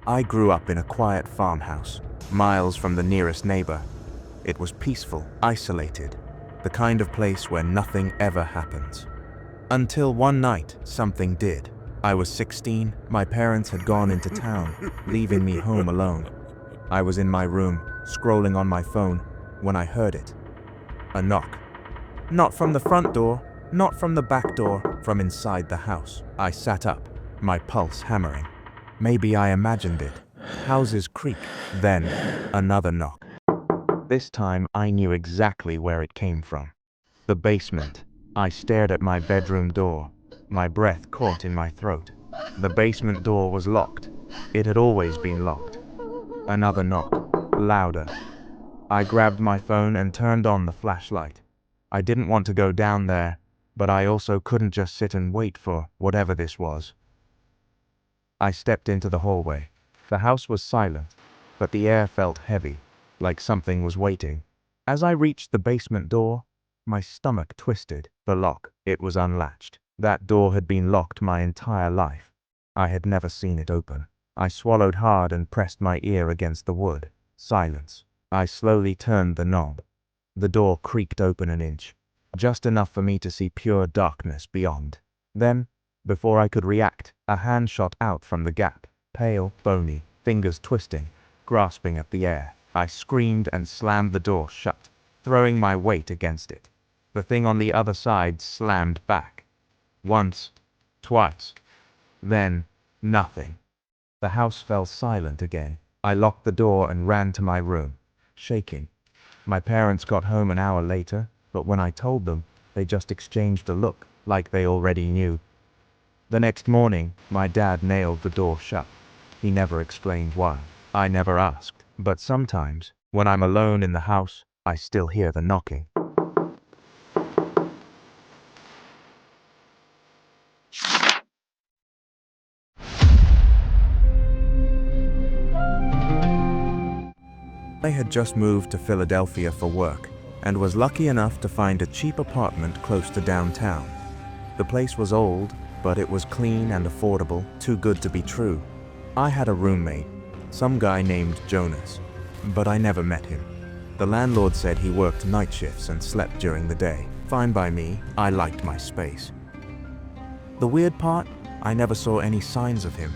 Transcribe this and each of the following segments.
I grew up in a quiet farmhouse, miles from the nearest neighbor. It was peaceful, isolated, the kind of place where nothing ever happens. Until one night, something did. I was 16, my parents had gone into town, leaving me home alone. I was in my room, scrolling on my phone, when I heard it. A knock. Not from the front door, not from the back door, from inside the house. I sat up, my pulse hammering. Maybe I imagined it. Houses creak. Then, another knock. This time I knew exactly where it came from. The basement. I stared at my bedroom door, my breath caught in my throat. The basement door was locked. It had always been locked. Another knock, louder. I grabbed my phone and turned on the flashlight. I didn't want to go down there, but I also couldn't just sit and wait for whatever this was. I stepped into the hallway. The house was silent, but the air felt heavy, like something was waiting. As I reached the basement door, my stomach twisted. The lock, it was unlatched. That door had been locked my entire life. I had never seen it open. I swallowed hard and pressed my ear against the wood. Silence. I slowly turned the knob. The door creaked open an inch, just enough for me to see pure darkness beyond. Then, before I could react, a hand shot out from the gap, pale, bony, fingers twisting, grasping at the air. I screamed and slammed the door shut, throwing my weight against it. The thing on the other side slammed back. Once, twice, then nothing. The house fell silent again. I locked the door and ran to my room, shaking. My parents got home an hour later, but when I told them, they just exchanged a look, like they already knew. The next morning, my dad nailed the door shut. He never explained why. I never asked. But sometimes, when I'm alone in the house, I still hear the knocking. I had just moved to Philadelphia for work and was lucky enough to find a cheap apartment close to downtown. The place was old, but it was clean and affordable, too good to be true. I had a roommate, some guy named Jonas, but I never met him. The landlord said he worked night shifts and slept during the day. Fine by me, I liked my space. The weird part, I never saw any signs of him.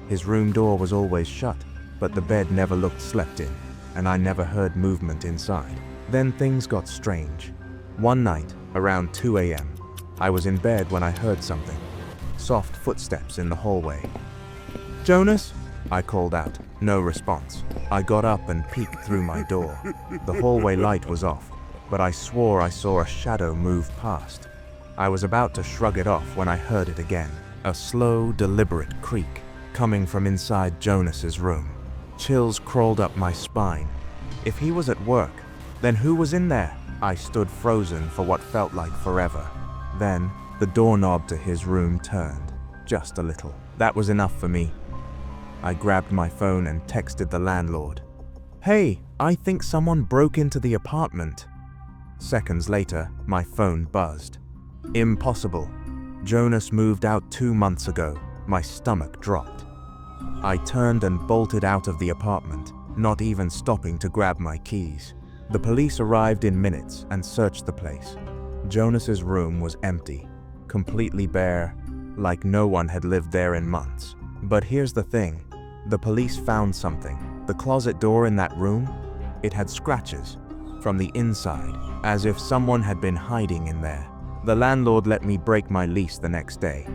His room door was always shut, but the bed never looked slept in, and I never heard movement inside. Then things got strange. One night, around 2 a.m., I was in bed when I heard something. Soft footsteps in the hallway. "Jonas?" I called out. No response. I got up and peeked through my door. The hallway light was off, but I swore I saw a shadow move past. I was about to shrug it off when I heard it again. A slow, deliberate creak, coming from inside Jonas's room. Chills crawled up my spine. If he was at work, then who was in there? I stood frozen for what felt like forever. Then, the doorknob to his room turned, just a little. That was enough for me. I grabbed my phone and texted the landlord. "Hey, I think someone broke into the apartment." Seconds later, my phone buzzed. Impossible. Jonas moved out 2 months ago. My stomach dropped. I turned and bolted out of the apartment, not even stopping to grab my keys. The police arrived in minutes and searched the place. Jonas's room was empty, completely bare, like no one had lived there in months. But here's the thing. The police found something. The closet door in that room, it had scratches from the inside, as if someone had been hiding in there. The landlord let me break my lease the next day.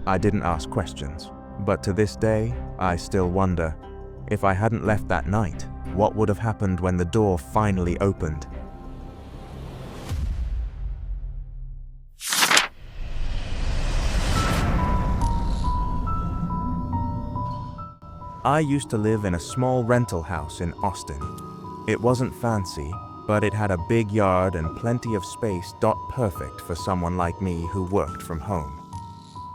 I didn't ask questions, but to this day, I still wonder, if I hadn't left that night, what would have happened when the door finally opened? I used to live in a small rental house in Austin. It wasn't fancy, but it had a big yard and plenty of space, perfect for someone like me who worked from home.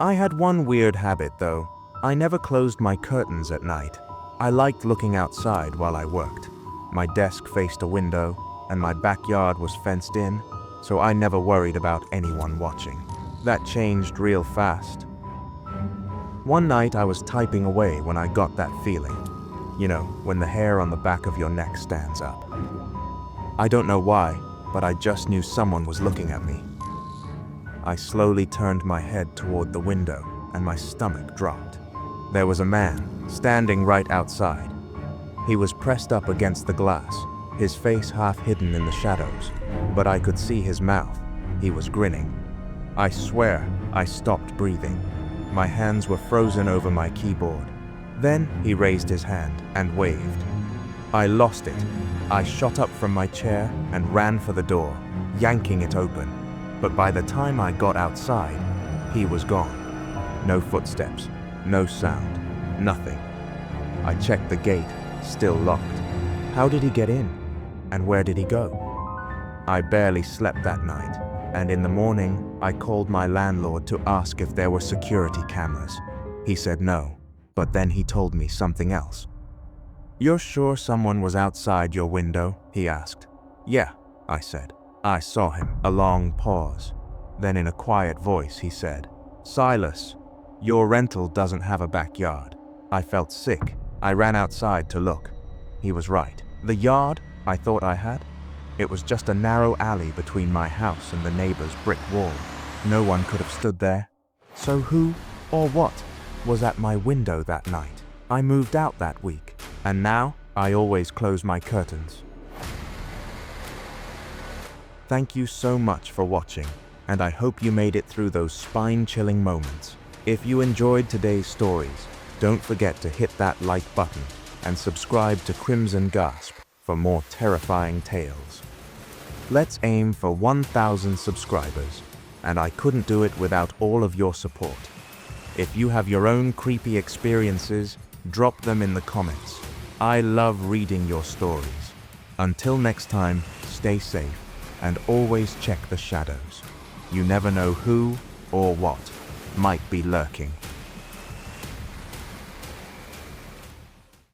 I had one weird habit though. I never closed my curtains at night. I liked looking outside while I worked. My desk faced a window, and my backyard was fenced in, so I never worried about anyone watching. That changed real fast. One night I was typing away when I got that feeling. You know, when the hair on the back of your neck stands up. I don't know why, but I just knew someone was looking at me. I slowly turned my head toward the window, and my stomach dropped. There was a man standing right outside. He was pressed up against the glass, his face half hidden in the shadows, but I could see his mouth. He was grinning. I swear I stopped breathing. My hands were frozen over my keyboard. Then he raised his hand and waved. I lost it. I shot up from my chair and ran for the door, yanking it open. But by the time I got outside, he was gone. No footsteps, no sound, nothing. I checked the gate, still locked. How did he get in? And where did he go? I barely slept that night, and in the morning, I called my landlord to ask if there were security cameras. He said no, but then he told me something else. "You're sure someone was outside your window?" he asked. "Yeah," I said. I saw him. A long pause. Then in a quiet voice he said, "Silas, your rental doesn't have a backyard." I felt sick. I ran outside to look. He was right. The yard I thought I had? It was just a narrow alley between my house and the neighbor's brick wall. No one could have stood there. So who or what was at my window that night? I moved out that week, and now I always close my curtains. Thank you so much for watching, and I hope you made it through those spine-chilling moments. If you enjoyed today's stories, don't forget to hit that like button and subscribe to Crimson Gasp for more terrifying tales. Let's aim for 1,000 subscribers, and I couldn't do it without all of your support. If you have your own creepy experiences, drop them in the comments. I love reading your stories. Until next time, stay safe and always check the shadows. You never know who or what might be lurking.